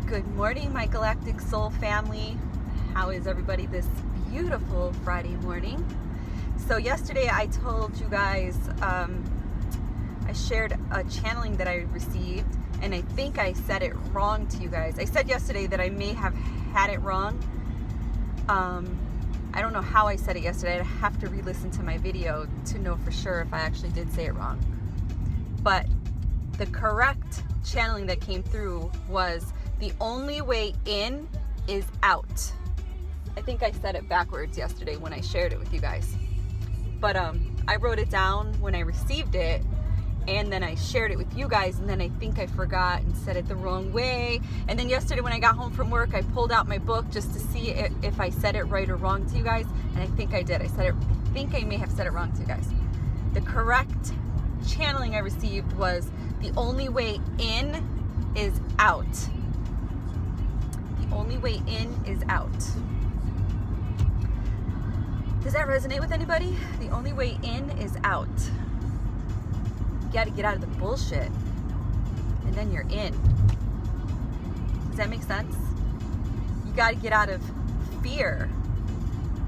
Good morning, my galactic soul family. How is everybody this beautiful Friday morning? So yesterday I told you guys, I shared a channeling that I received, and I think I said it wrong to you guys. I said yesterday that I may have had it wrong. I don't know how I said it yesterday. I'd have to re-listen to my video to know for sure if I actually did say it wrong. But the correct channeling that came through was, the only way in is out. I think I said it backwards yesterday when I shared it with you guys. But I wrote it down when I received it, and then I shared it with you guys, and then I think I forgot and said it the wrong way. And then yesterday when I got home from work, I pulled out my book just to see if I said it right or wrong to you guys, and I think I did. I think I may have said it wrong to you guys. The correct channeling I received was, the only way in is out. The only way in is out. Does that resonate with anybody? The only way in is out. You got to get out of the bullshit, and then you're in. Does that make sense? You got to get out of fear,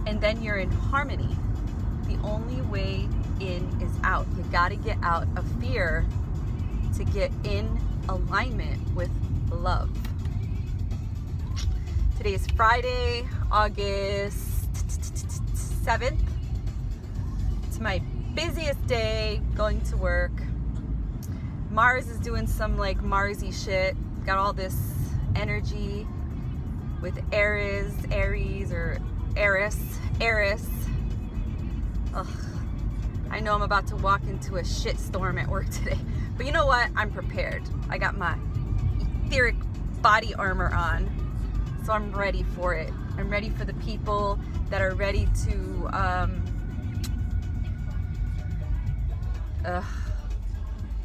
and then you're in harmony. The only way in is out. You got to get out of fear to get in alignment with love. Today is Friday, August 7th. It's my busiest day going to work. Mars is doing some like Marsy shit. Got all this energy with Aries. Ugh. I know I'm about to walk into a shit storm at work today. But you know what? I'm prepared. I got my etheric body armor on. So I'm ready for it. I'm ready for the people that are ready to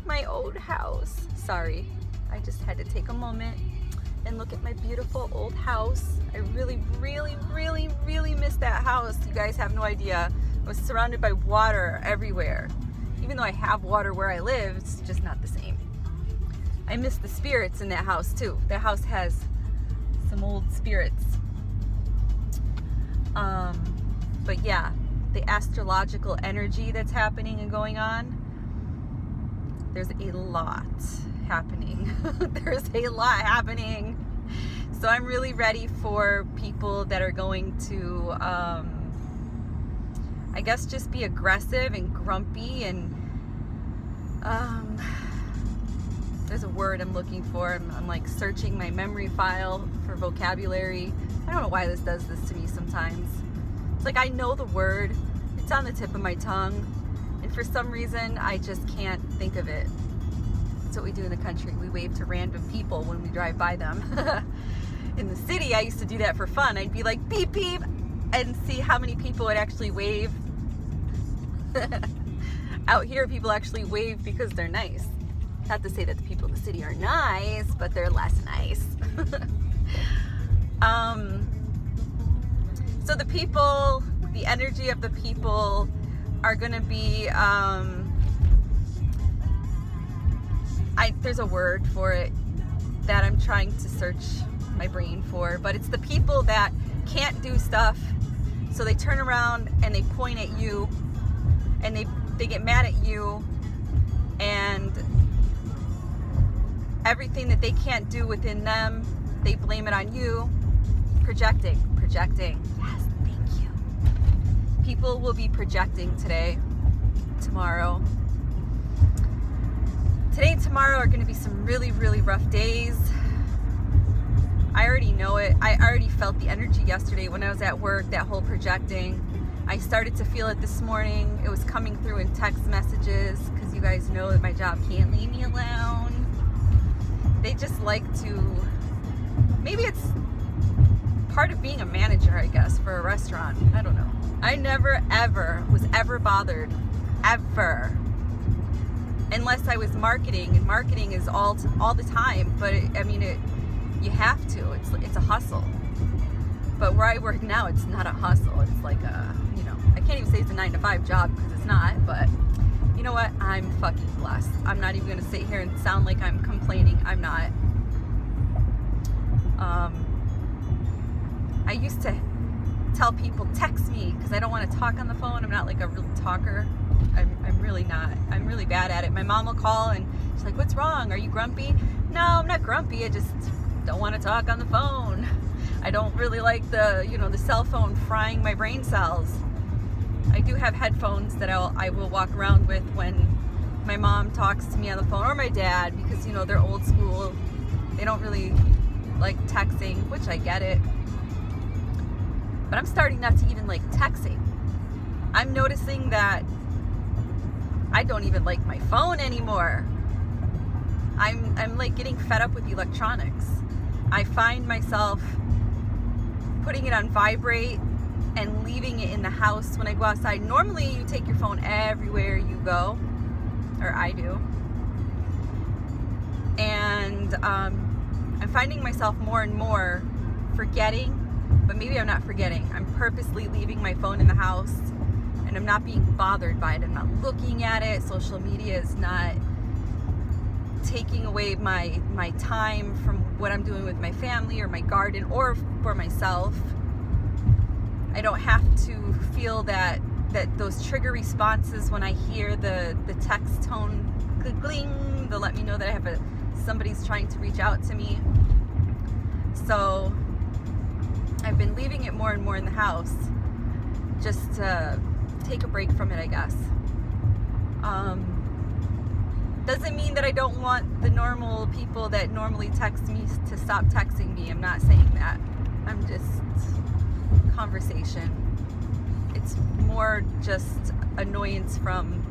my old house. Sorry. I just had to take a moment and look at my beautiful old house. I really miss that house. You guys have no idea. I was surrounded by water everywhere. Even though I have water where I live, it's just not the same. I miss the spirits in that house too. That house has some old spirits. But yeah, the astrological energy that's happening and going on, there's a lot happening. There's a lot happening. So I'm really ready for people that are going to, I guess, just be aggressive and grumpy and there's a word I'm looking for. I'm like searching my memory file for vocabulary. I don't know why this does this to me sometimes. It's like I know the word, it's on the tip of my tongue, and for some reason I just can't think of it. That's what we do in the country. We wave to random people when we drive by them. In the city, I used to do that for fun. I'd be like beep beep and see how many people would actually wave. Out here, people actually wave because they're nice. Not to say that the people in the city are nice, but they're less nice. So the people, the energy of the people are going to be, there's a word for it that I'm trying to search my brain for, but it's the people that can't do stuff, so they turn around and they point at you, and they get mad at you, and everything that they can't do within them, they blame it on you. Projecting. Yes, thank you. People will be projecting today, tomorrow. Today and tomorrow are going to be some really rough days. I already know it. I already felt the energy yesterday when I was at work, that whole projecting. I started to feel it this morning. It was coming through in text messages, because you guys know that my job can't leave me alone. They just like to, maybe it's part of being a manager, I guess, for a restaurant. I don't know. I never was ever bothered, ever, unless I was marketing, and marketing is all the time. But you have to. It's a hustle. But where I work now, it's not a hustle. It's like I can't even say it's a 9-to-5 job, because it's not. But you know what? I'm fucking blessed. I'm not even gonna sit here and sound like I'm complaining. I'm not. I used to tell people, text me, because I don't want to talk on the phone. I'm not like a real talker. I'm really not. I'm really bad at it. My mom will call and she's like, what's wrong? Are you grumpy? No, I'm not grumpy. I just don't want to talk on the phone. I don't really like the cell phone frying my brain cells. I do have headphones that I will walk around with when my mom talks to me on the phone, or my dad, because they're old school. They don't really like texting, which I get it. But I'm starting not to even like texting. I'm noticing that I don't even like my phone anymore. I'm like getting fed up with electronics. I find myself putting it on vibrate and leaving it in the house when I go outside. Normally you take your phone everywhere you go, or I do. And I'm finding myself more and more forgetting, but maybe I'm not forgetting. I'm purposely leaving my phone in the house, and I'm not being bothered by it. I'm not looking at it. Social media is not taking away my time from what I'm doing with my family or my garden or for myself. I don't have to feel that those trigger responses when I hear the text tone gling, to let me know that I have somebody's trying to reach out to me. So I've been leaving it more and more in the house just to take a break from it, I guess. Doesn't mean that I don't want the normal people that normally text me to stop texting me. I'm not saying that. I'm just conversation. It's more just annoyance from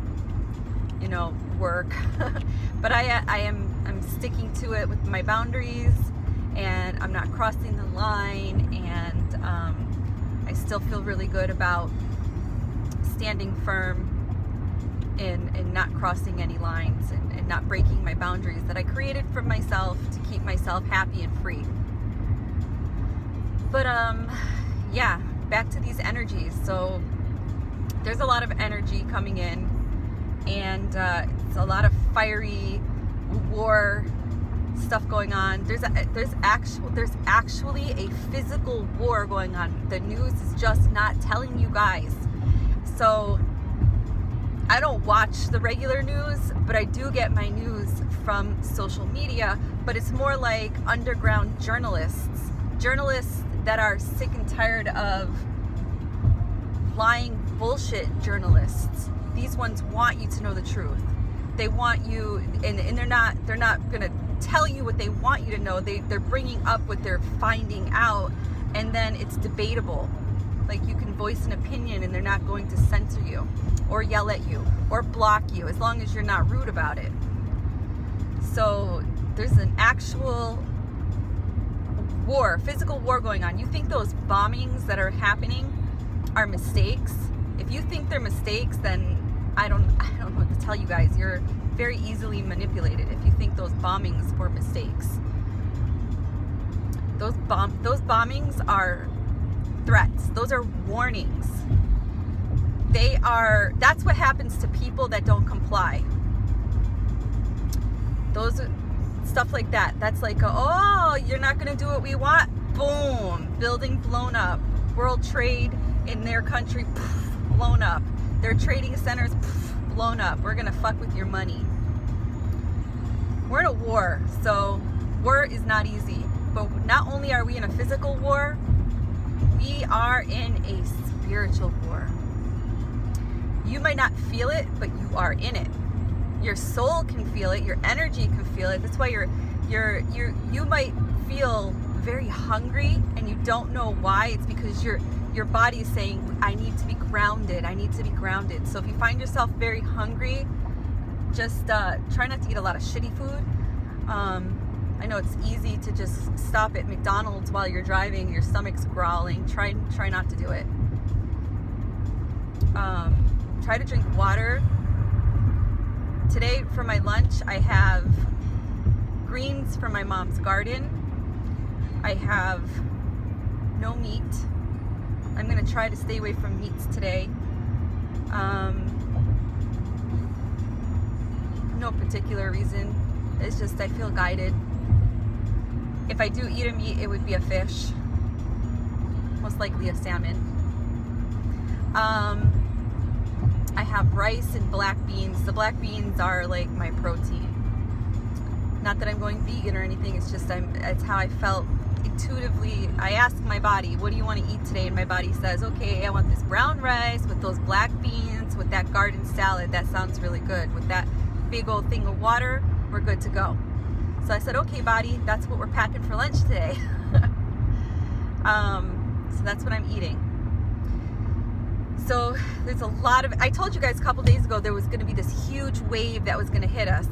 work. But I'm sticking to it with my boundaries, and I'm not crossing the line, and I still feel really good about standing firm and not crossing any lines and not breaking my boundaries that I created for myself to keep myself happy and free. But yeah, back to these energies. So there's a lot of energy coming in, and it's a lot of fiery war stuff going on. There's actually a physical war going on. The news is just not telling you guys. So I don't watch the regular news, but I do get my news from social media. But it's more like underground journalists that are sick and tired of lying bullshit journalists. These ones want you to know the truth. They want you, and they're not gonna tell you what they want you to know. They're bringing up what they're finding out, and then it's debatable. Like, you can voice an opinion and they're not going to censor you or yell at you or block you, as long as you're not rude about it. So there's an actual war, physical war going on. You think those bombings that are happening are mistakes? If you think they're mistakes, then I don't know what to tell you guys. You're very easily manipulated if you think those bombings were mistakes. Those bombings are threats. Those are warnings. That's what happens to people that don't comply. Those stuff like that. That's like, oh, you're not going to do what we want. Boom. Building blown up. World trade in their country blown up. Their trading centers blown up. We're going to fuck with your money. We're in a war. So war is not easy. But not only are we in a physical war, we are in a spiritual war. You might not feel it, but you are in it. Your soul can feel it. Your energy can feel it. That's why you might feel very hungry and you don't know why. It's because your body is saying, I need to be grounded. I need to be grounded. So if you find yourself very hungry, just try not to eat a lot of shitty food. I know it's easy to just stop at McDonald's while you're driving, your stomach's growling. Try not to do it. Try to drink water. Today for my lunch, I have greens from my mom's garden. I have no meat. I'm gonna try to stay away from meats today. No particular reason. It's just I feel guided. If I do eat a meat, it would be a fish, most likely a salmon. I have rice and black beans. The black beans are like my protein. Not that I'm going vegan or anything, it's just it's how I felt intuitively. I ask my body, what do you want to eat today? And my body says, okay, I want this brown rice with those black beans, with that garden salad. That sounds really good. With that big old thing of water, we're good to go. So I said, okay, body, that's what we're packing for lunch today. So that's what I'm eating. So there's a lot of, I told you guys a couple days ago there was going to be this huge wave that was going to hit us.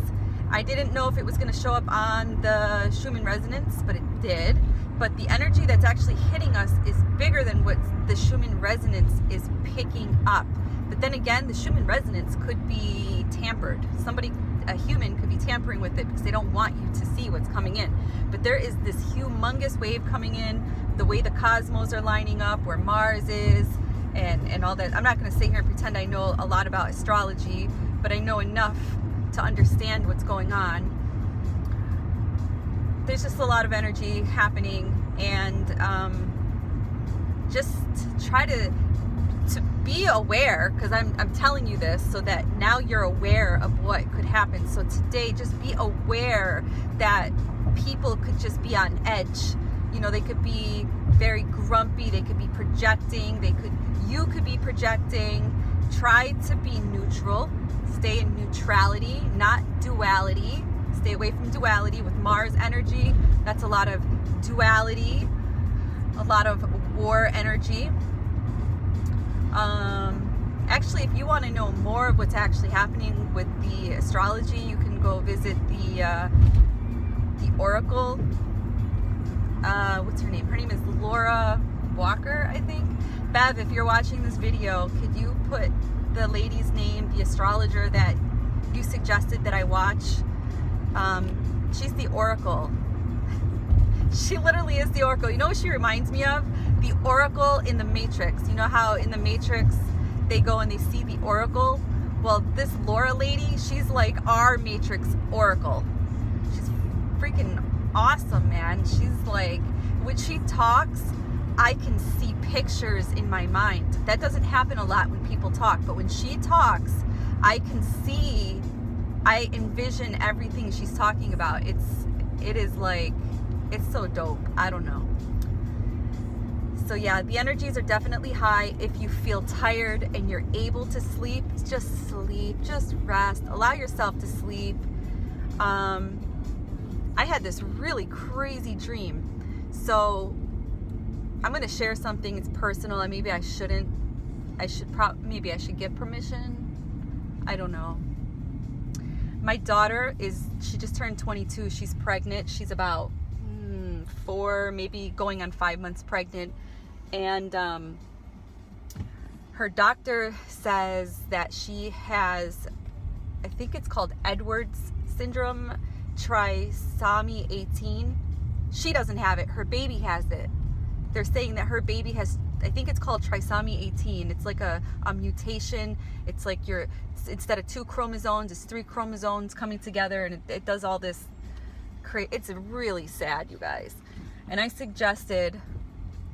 I didn't know if it was going to show up on the Schumann resonance, but it did. But the energy that's actually hitting us is bigger than what the Schumann resonance is picking up. But then again, the Schumann resonance could be tampered. Somebody, a human, could be tampering with it because they don't want you to see what's coming in. But there is this humongous wave coming in, the way the cosmos are lining up, where Mars is, and all that. I'm not going to sit here and pretend I know a lot about astrology, but I know enough to understand what's going on. There's just a lot of energy happening, and just try to be aware, because I'm telling you this so that now you're aware of what could happen. So today, just be aware that people could just be on edge. You know, they could be very grumpy, they could be projecting, you could be projecting. Try to be neutral, stay in neutrality, not duality. Stay away from duality. With Mars energy, that's a lot of duality, a lot of war energy. Actually, if you want to know more of what's actually happening with the astrology, you can go visit the Oracle. What's her name? Her name is Laura Walker, I think. Bev, if you're watching this video, could you put the lady's name, the astrologer that you suggested that I watch? She's the Oracle. She literally is the Oracle. You know what she reminds me of? The Oracle in the Matrix. You know how in the Matrix they go and they see the Oracle? Well, this Laura lady, she's like our Matrix Oracle. She's freaking awesome, man. She's like, when she talks, I can see pictures in my mind. That doesn't happen a lot when people talk, but when she talks, I can see, I envision everything she's talking about. It is like, it's so dope. I don't know. So yeah, the energies are definitely high. If you feel tired and you're able to sleep, just rest, allow yourself to sleep. I had this really crazy dream. So I'm going to share something. It's personal, and maybe I shouldn't. Maybe I should give permission. I don't know. My daughter she just turned 22. She's pregnant. She's about 4, maybe going on 5 months pregnant. And her doctor says that she has, I think it's called Edwards syndrome, trisomy 18. She doesn't have it. Her baby has it. They're saying that her baby has, I think it's called trisomy 18. It's like a mutation. It's like instead of 2 chromosomes, it's 3 chromosomes coming together, and it does all this. It's really sad, you guys. And I suggested,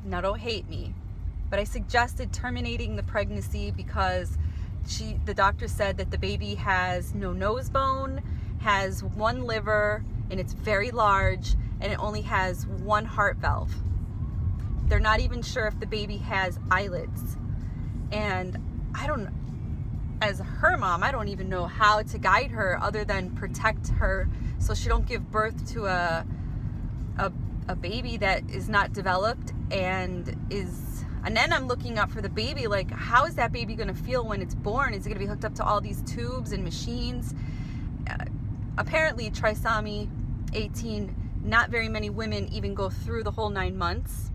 now don't hate me, but I suggested terminating the pregnancy because the doctor said that the baby has no nose bone, has 1 liver, and it's very large, and it only has 1 heart valve. They're not even sure if the baby has eyelids. And as her mom, I don't even know how to guide her other than protect her so she don't give birth to a baby that is not developed and then I'm looking up for the baby, like, how is that baby going to feel when it's born? Is it going to be hooked up to all these tubes and machines? Apparently trisomy 18, not very many women even go through the whole 9 months.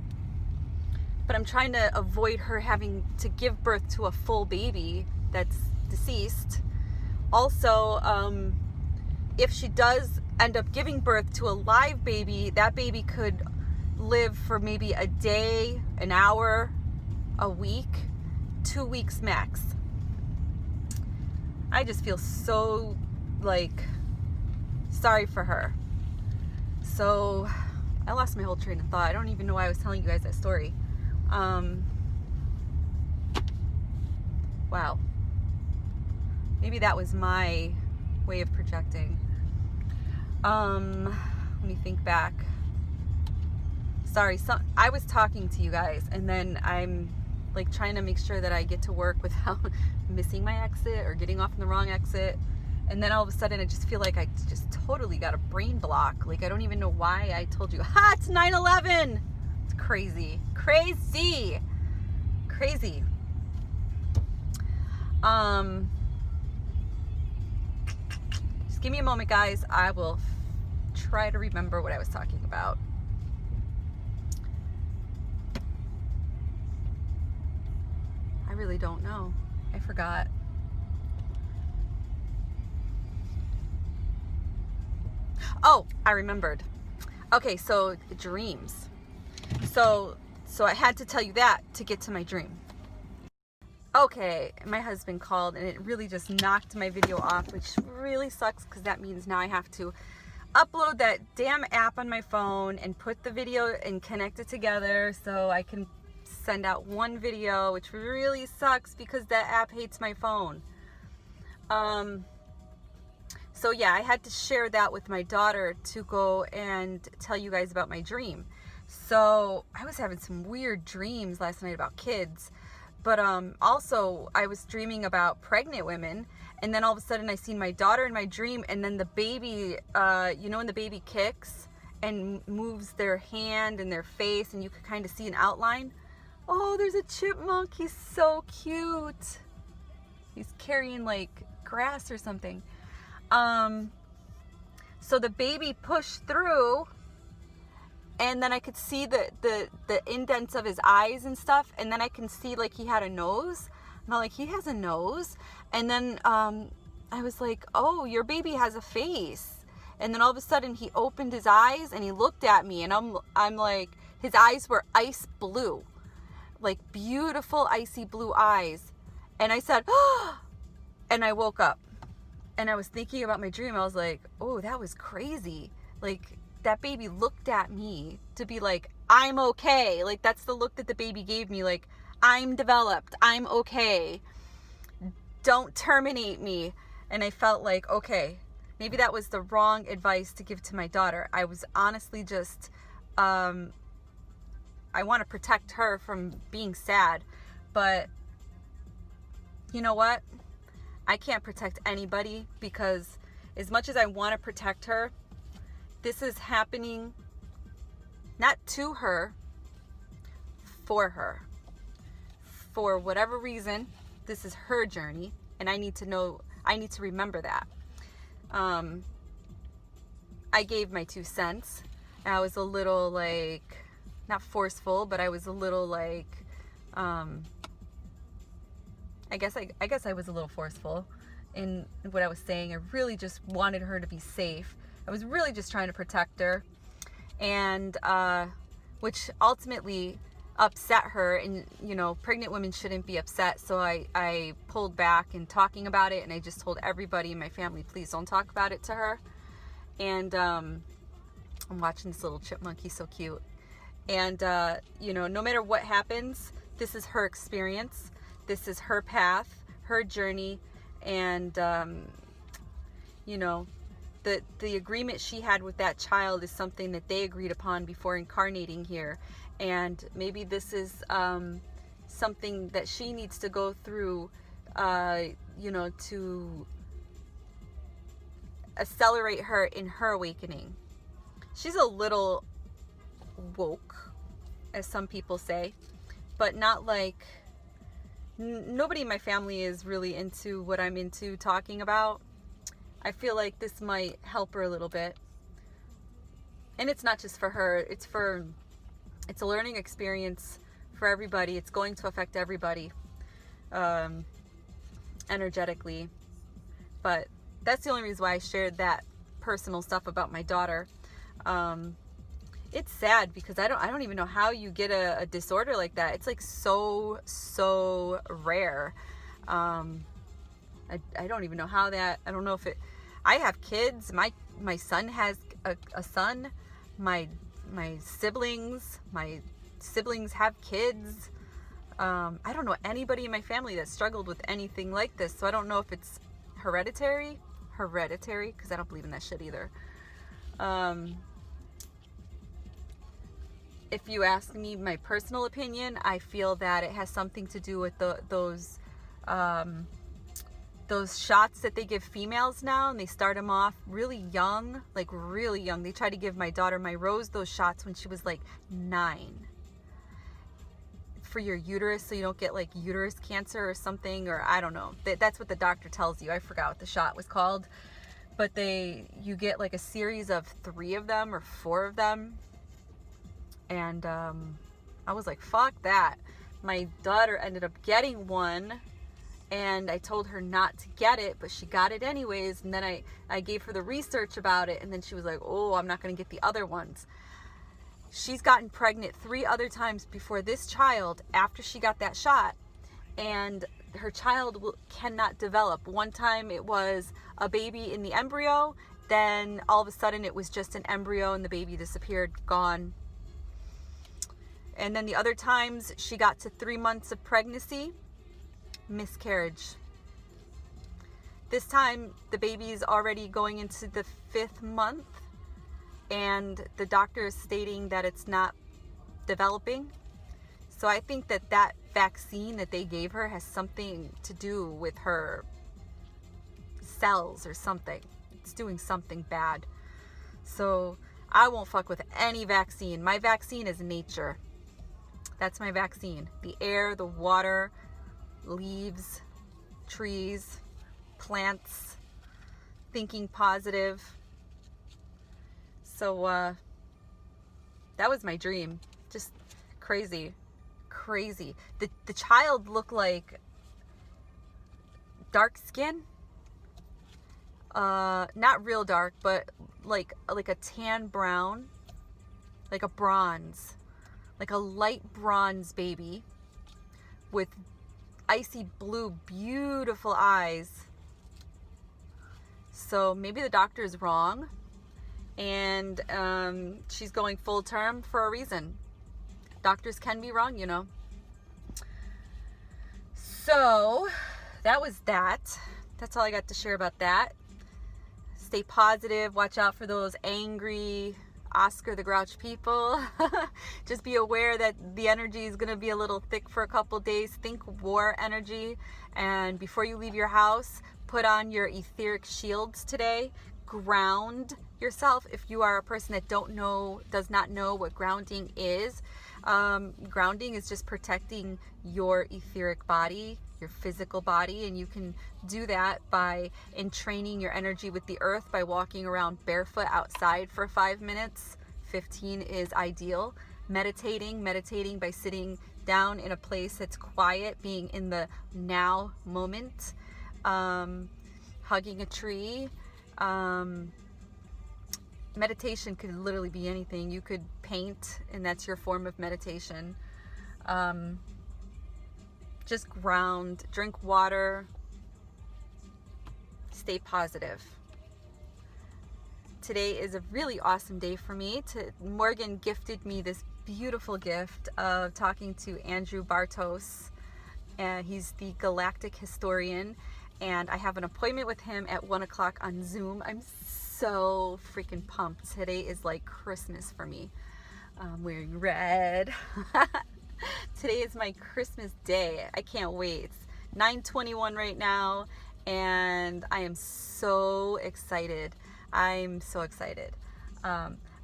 But I'm trying to avoid her having to give birth to a full baby that's deceased. Also, if she does end up giving birth to a live baby, that baby could live for maybe a day, an hour, a week, 2 weeks max. I just feel so, like, sorry for her. So I lost my whole train of thought. I don't even know why I was telling you guys that story. Wow. Maybe that was my way of projecting. Let me think back. Sorry, I was talking to you guys, and then I'm like trying to make sure that I get to work without missing my exit or getting off in the wrong exit. And then all of a sudden I just feel like I just totally got a brain block. Like I don't even know why I told you, it's 9/11. It's crazy. Crazy. Crazy. Just give me a moment, guys. I will try to remember what I was talking about. I really don't know. I forgot. Oh, I remembered. Okay, so dreams. So I had to tell you that to get to my dream. Okay, my husband called and it really just knocked my video off, which really sucks because that means now I have to upload that damn app on my phone and put the video and connect it together so I can send out one video, which really sucks because that app hates my phone. So yeah, I had to share that with my daughter to go and tell you guys about my dream. So I was having some weird dreams last night about kids, but also I was dreaming about pregnant women, and then all of a sudden I seen my daughter in my dream, and then the baby, you know when the baby kicks and moves their hand and their face and you could kind of see an outline? Oh, there's a chipmunk. He's so cute. He's carrying like grass or something. So the baby pushed through, and then I could see the indents of his eyes and stuff, and then I can see like he had a nose. And I'm like, he has a nose. And then I was like, oh, your baby has a face. And then all of a sudden he opened his eyes and he looked at me, and I'm like, his eyes were ice blue, like beautiful icy blue eyes. And I said, oh, and I woke up. And I was thinking about my dream. I was like, oh, that was crazy. Like, that baby looked at me to be like, I'm okay. Like, that's the look that the baby gave me. Like, I'm developed. I'm okay. Don't terminate me. And I felt like, okay, maybe that was the wrong advice to give to my daughter. I was honestly just, I want to protect her from being sad. But you know what? I can't protect anybody, because as much as I want to protect her, this is happening not to her, for her. For whatever reason, this is her journey, and I need to know, I need to remember that. I gave my 2 cents. I was a little like, not forceful, but I was a little like, I guess I was a little forceful in what I was saying. I really just wanted her to be safe. I was really just trying to protect her, and which ultimately upset her. And you know, pregnant women shouldn't be upset, so I pulled back in talking about it, and I just told everybody in my family, please don't talk about it to her. And I'm watching this little chipmunk. He's so cute. And you know, no matter what happens, this is her experience. This is her path, her journey, and you know, the agreement she had with that child is something that they agreed upon before incarnating here. And maybe this is something that she needs to go through, you know, to accelerate her in her awakening. She's a little woke, as some people say, but not like, nobody in my family is really into what I'm into talking about. I feel like this might help her a little bit. And it's not just for her, it's a learning experience for everybody. It's going to affect everybody energetically. But that's the only reason why I shared that personal stuff about my daughter. It's sad because I don't even know how you get a disorder like that. It's like so rare. I don't even know how that, I don't know if it, I have kids. My son has a son. My siblings. My siblings have kids. I don't know anybody in my family that struggled with anything like this, so I don't know if it's hereditary, because I don't believe in that shit either. If you ask me my personal opinion, I feel that it has something to do with those shots that they give females now, and they start them off really young, like really young. They tried to give my daughter, my Rose, those shots when she was like 9 for your uterus, so you don't get like uterus cancer or something, or I don't know. That's what the doctor tells you. I forgot what the shot was called, but you get like a series of 3 of them or 4 of them, and I was like, fuck that. My daughter ended up getting one, and I told her not to get it, but she got it anyways. And then I gave her the research about it, and then she was like, oh, I'm not going to get the other ones. She's gotten pregnant 3 other times before this child after she got that shot, and her child cannot develop. One time it was a baby in the embryo, then all of a sudden it was just an embryo and the baby disappeared, gone. And then the other times she got to 3 months of pregnancy, miscarriage. This time the baby is already going into the 5th month, and the doctor is stating that it's not developing. So I think that vaccine that they gave her has something to do with her cells or something. It's doing something bad. So I won't fuck with any vaccine. My vaccine is nature. That's my vaccine. The air, the water, leaves, trees, plants, thinking positive. So that was my dream. Just crazy. The child looked like dark skin. Not real dark, but like a tan brown, like a bronze, like a light bronze baby with icy blue, beautiful eyes. So maybe the doctor is wrong, and she's going full term for a reason. Doctors can be wrong, you know. So that was that. That's all I got to share about that. Stay positive. Watch out for those angry Oscar the Grouch people. Just be aware that the energy is going to be a little thick for a couple days. Think war energy. And before you leave your house, put on your etheric shields today. Ground yourself. If you are a person that does not know what grounding is, grounding is just protecting your etheric body, your physical body, and you can do that by entraining your energy with the earth by walking around barefoot outside for 5 minutes. 15 is ideal. Meditating by sitting down in a place that's quiet, being in the now moment. Hugging a tree. Meditation could literally be anything. You could paint, and that's your form of meditation. Just ground, drink water, stay positive. Today is a really awesome day for me. Morgan gifted me this beautiful gift of talking to Andrew Bartos, and he's the galactic historian, and I have an appointment with him at 1 o'clock on Zoom. I'm so freaking pumped. Today is like Christmas for me. I'm wearing red. Today is my Christmas day. I can't wait. It's 9:21 right now, and I am so excited. I'm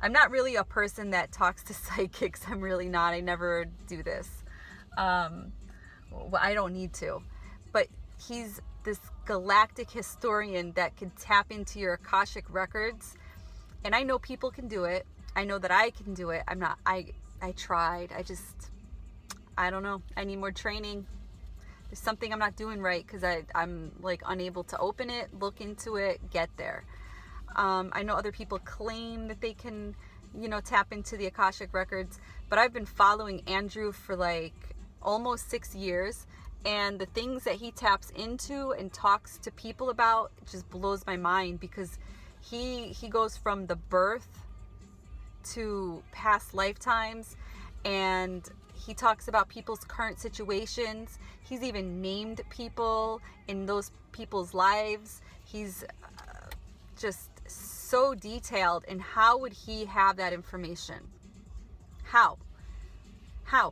not really a person that talks to psychics. I'm really not. I never do this. I don't need to. But he's this galactic historian that can tap into your Akashic records. And I know people can do it. I know that I can do it. I tried. I don't know. I need more training. There's something I'm not doing right, because I'm like unable to open it, look into it, get there. I know other people claim that they can, tap into the Akashic records, but I've been following Andrew for like almost 6 years, and the things that he taps into and talks to people about just blows my mind, because he goes from the birth to past lifetimes, and he talks about people's current situations. He's even named people in those people's lives. He's just so detailed. And how would he have that information? How?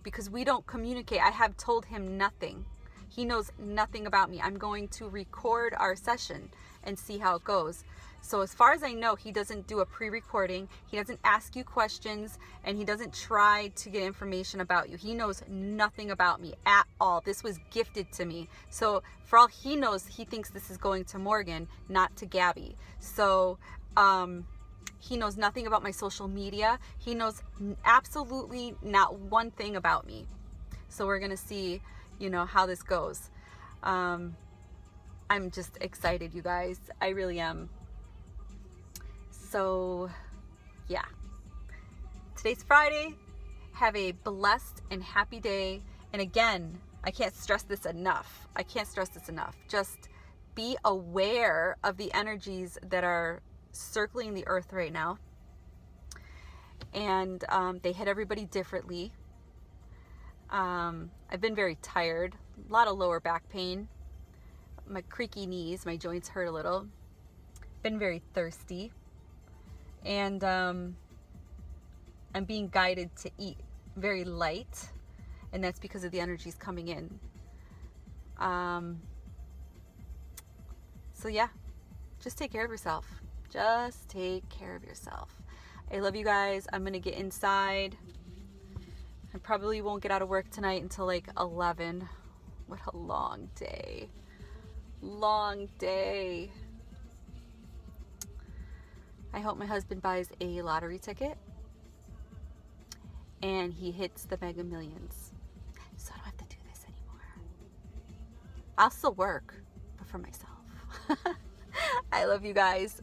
Because we don't communicate. I have told him nothing. He knows nothing about me. I'm going to record our session and see how it goes. So as far as I know, he doesn't do a pre-recording. He doesn't ask you questions, and he doesn't try to get information about you. He knows nothing about me at all. This was gifted to me. So for all he knows, he thinks this is going to Morgan, not to Gabby. So he knows nothing about my social media. He knows absolutely not one thing about me. So we're gonna see, you know, how this goes. I'm just excited, you guys. I really am. So yeah, today's Friday. Have a blessed and happy day. And again, I can't stress this enough. Just be aware of the energies that are circling the earth right now. And they hit everybody differently. I've been very tired, a lot of lower back pain, my creaky knees, my joints hurt a little, been very thirsty, and I'm being guided to eat very light, and that's because of the energies coming in. So yeah, just take care of yourself. Just take care of yourself. I love you guys. I'm gonna get inside. I probably won't get out of work tonight until like 11. What a long day. Long day. I hope my husband buys a lottery ticket and he hits the Mega Millions, so I don't have to do this anymore. I'll still work, but for myself. I love you guys.